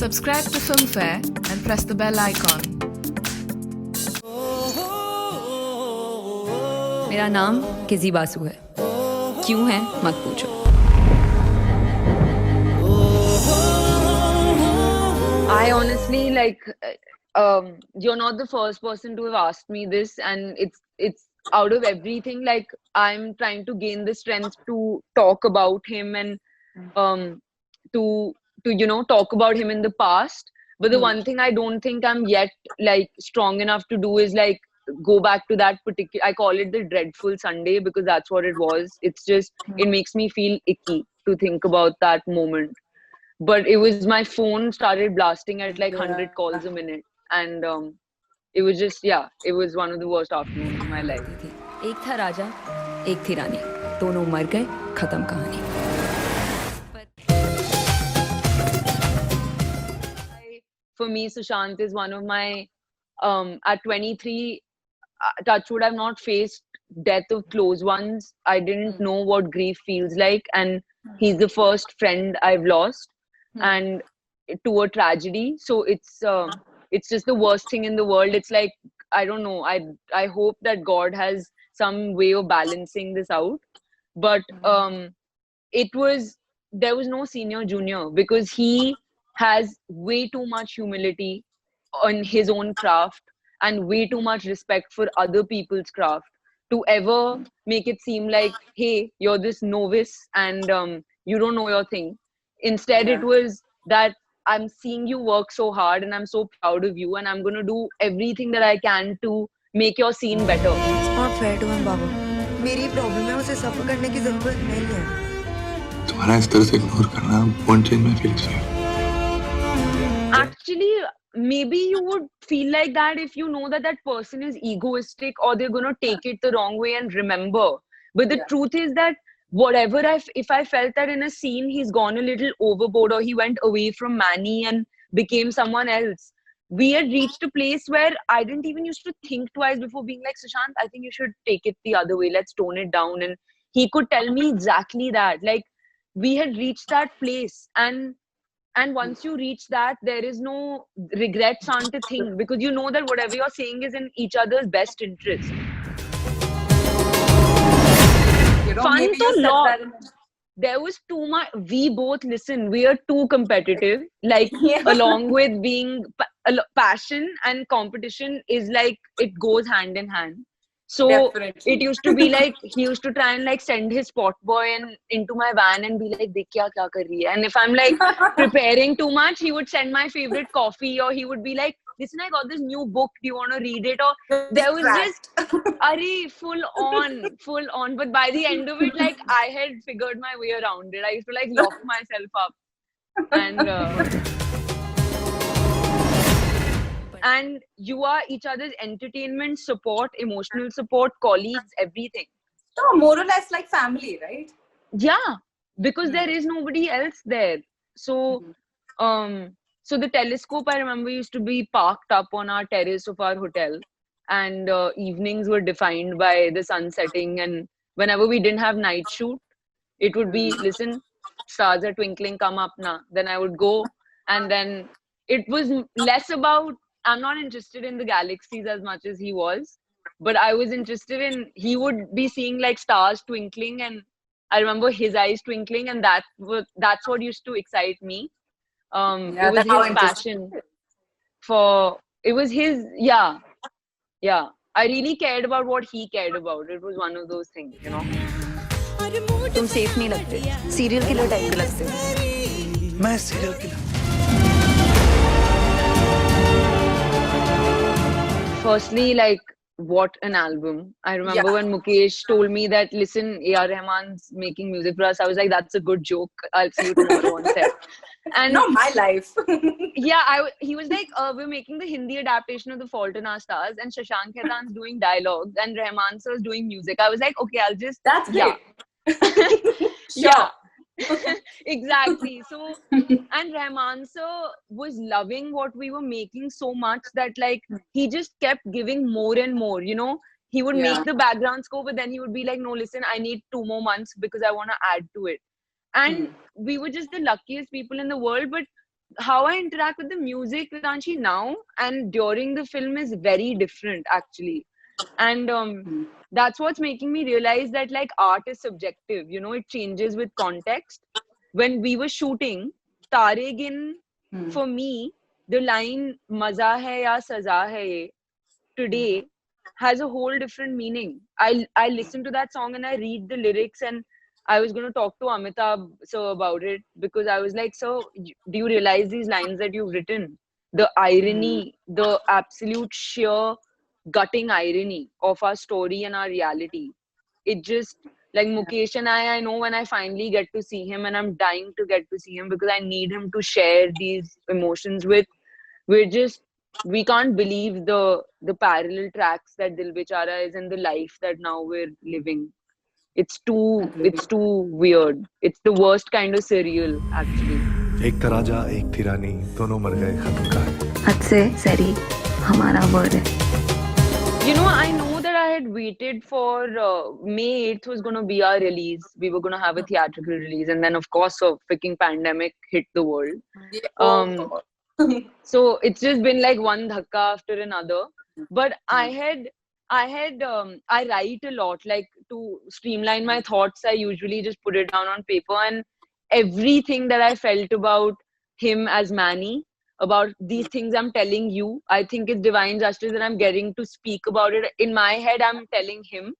Subscribe to Filmfare and press the bell icon. मेरा नाम KG Basu है। क्यों है मत पूछो। I honestly you're not the first person to have asked me this, and it's out of everything. Like, I'm trying to gain the strength to talk about him and to talk about him in the past. But the one thing I don't think I'm yet like strong enough to do is like go back to that particular. I call it the dreadful Sunday because that's what it was. It's just it makes me feel icky to think about that moment. But it was my phone started blasting at like 100 calls a minute, and it was just it was one of the worst afternoons of my life. एक था राजा, एक थी रानी, दोनों मर गए, खत्म कहानी। For me, Sushant is one of my at 23, touchwood, I've not faced death of close ones. I didn't know what grief feels like, and he's the first friend I've lost, and to a tragedy. So it's just the worst thing in the world. It's like, I don't know. I hope that God has some way of balancing this out. But there was no senior junior because he has way too much humility on his own craft and way too much respect for other people's craft to ever make it seem like, hey, you're this novice and you don't know your thing. Instead, it was that I'm seeing you work so hard and I'm so proud of you and I'm going to do everything that I can to make your scene better. It's not fair to him, Babu. मेरी problem है, उसे सफर करने की जरूरत नहीं है। तुम्हारा इस तरह से इग्नोर करना won't change my feelings for you. Actually, maybe you would feel like that if you know that that person is egoistic or they're going to take it the wrong way and remember. But the truth is that whatever if I felt that in a scene he's gone a little overboard or he went away from Manny and became someone else, we had reached a place where I didn't even used to think twice before being like, Sushant, I think you should take it the other way. Let's tone it down. And he could tell me exactly that. Like, we had reached that place, and once you reach that, there is no regrets aren't a thing because you know that whatever you're saying is in each other's best interest. Fun to lot. There was too much. We both listen. We are too competitive. Like along with being passion and competition is like it goes hand in hand. So it used to be like he used to try and like send his spot boy and into my van and be like, "Dekh kya kar rahi hai?" And if I'm like preparing too much, he would send my favorite coffee, or he would be like, "Listen, I got this new book. Do you want to read it?" Or there was just full on. But by the end of it, like I had figured my way around it. I used to like lock myself up and you are each other's entertainment, support, emotional support, colleagues, everything. So more or less like family, right? Yeah, because there is nobody else there. So so the telescope, I remember, used to be parked up on our terrace of our hotel, and evenings were defined by the sun setting, and whenever we didn't have night shoot, it would be, listen, stars are twinkling, come up na. Then I would go, and then it was less about, I'm not interested in the galaxies as much as he was, but I was interested in, he would be seeing like stars twinkling, and I remember his eyes twinkling, and that's what used to excite me. It was his passion for, it was his, yeah. I really cared about what he cared about. It was one of those things, you know. तुम safe नहीं लगते, serial killer type के लगते हो। मैं serial killer. Firstly, like, what an album. I remember when Mukesh told me that, listen, A.R. Rahman's making music for us. I was like, that's a good joke. I'll see you tomorrow on set. And not my life. He was like, we're making the Hindi adaptation of The Fault in Our Stars, and Shashank Khaitan's doing dialogue, and Rahman sir's doing music. I was like, okay, I'll just... That's great. Yeah. Exactly. So, and Rahman sir was loving what we were making so much that like he just kept giving more and more, you know. He would make the background score, but then he would be like, no, listen, I need 2 more months because I want to add to it. And we were just the luckiest people in the world. But how I interact with the music with Anshi now and during the film is very different actually. And that's what's making me realize that like art is subjective, you know, it changes with context. When we were shooting Tare Gin, for me, the line Maza hai ya saza hai ye today has a whole different meaning. I listen to that song and I read the lyrics, and I was going to talk to Amitabh sir about it because I was like, "Sir, do you realize these lines that you've written? The irony, the absolute sheer gutting irony of our story and our reality. It just like Mukesh and I know when I finally get to see him, and I'm dying to get to see him because I need him to share these emotions with. We can't believe the parallel tracks that Dil Bechara is and the life that now we're living. It's too weird. It's the worst kind of surreal actually. एक था राजा एक थी रानी दोनों मर गए खत्म कहानी हद से सरी हमारा वर्ड है. You know, I know that I had waited for May 8th was going to be our release. We were going to have a theatrical release, and then of course a freaking pandemic hit the world. So it's just been like one dhakka after another. But I write a lot, like to streamline my thoughts. I usually just put it down on paper, and everything that I felt about him as Manny, about these things I'm telling you, I think it's divine justice that I'm getting to speak about it. In my head, I'm telling him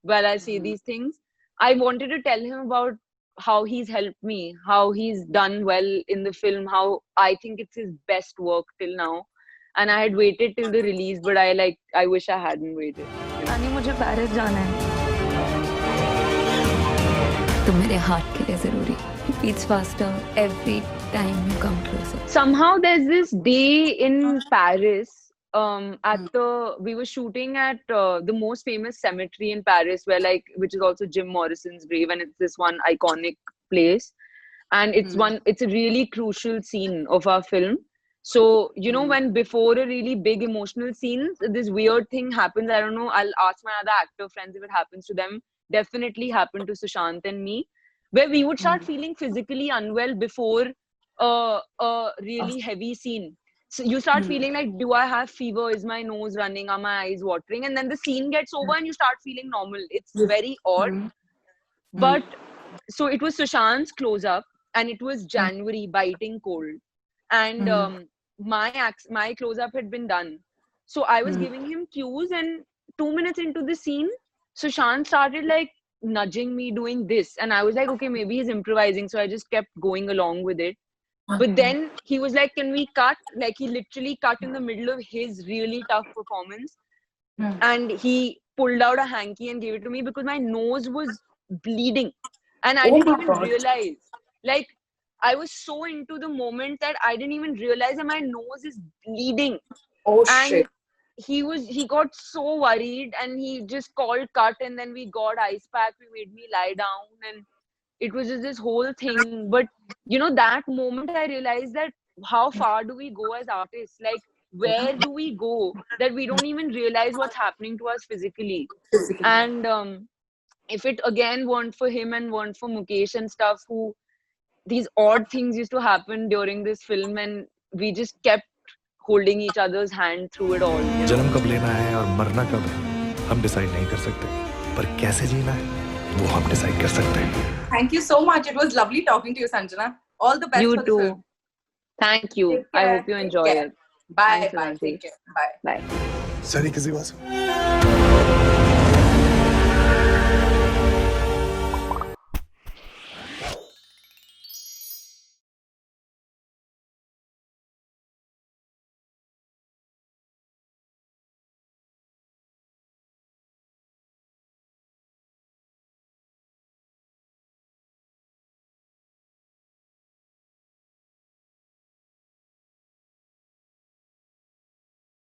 while I say these things. I wanted to tell him about how he's helped me, how he's done well in the film, how I think it's his best work till now. And I had waited till the release, but I wish I hadn't waited. रानी मुझे Paris जाना है. तुम मेरे heart के लिए जरूरी. Beats faster every time you come closer. Somehow there's this day in Paris. We were shooting at the most famous cemetery in Paris, which is also Jim Morrison's grave, and it's this one iconic place, and it's a really crucial scene of our film. So you know, when before a really big emotional scene, this weird thing happens. I don't know. I'll ask my other actor friends if it happens to them. Definitely happened to Sushant and me, where we would start feeling physically unwell before a really heavy scene. So you start feeling like, do I have fever? Is my nose running? Are my eyes watering? And then the scene gets over and you start feeling normal. It's very odd. But so it was Sushant's close-up, and it was January, biting cold. And my close-up had been done. So I was giving him cues, and 2 minutes into the scene, Sushant started like nudging me doing this. And I was like, okay, maybe he's improvising. So I just kept going along with it. But then he was like, can we cut? Like, he literally cut in the middle of his really tough performance. And he pulled out a hanky and gave it to me because my nose was bleeding. And I didn't even realize. Like, I was so into the moment that I didn't even realize that my nose is bleeding. Shit. He got so worried, and he just called cut, and then we got ice pack. We made me lie down, and it was just this whole thing. But you know, that moment I realized that how far do we go as artists? Like, where do we go that we don't even realize what's happening to us physically? And if it again weren't for him and weren't for Mukesh and stuff, who these odd things used to happen during this film, and we just kept holding each other's hand through it all. जन्म कब लेना है और मरना कब है हम decide नहीं कर सकते, पर कैसे जीना है वो हम डिसाइड कर सकते हैं. Thank you so much. It was lovely talking to you, Sanjana. All the best You for the too. film. Thank you. Take I care. hope you Take enjoy care. it. Bye. Thanks, Bye. Nancy. Take care. Bye. Bye. Sir किसी बात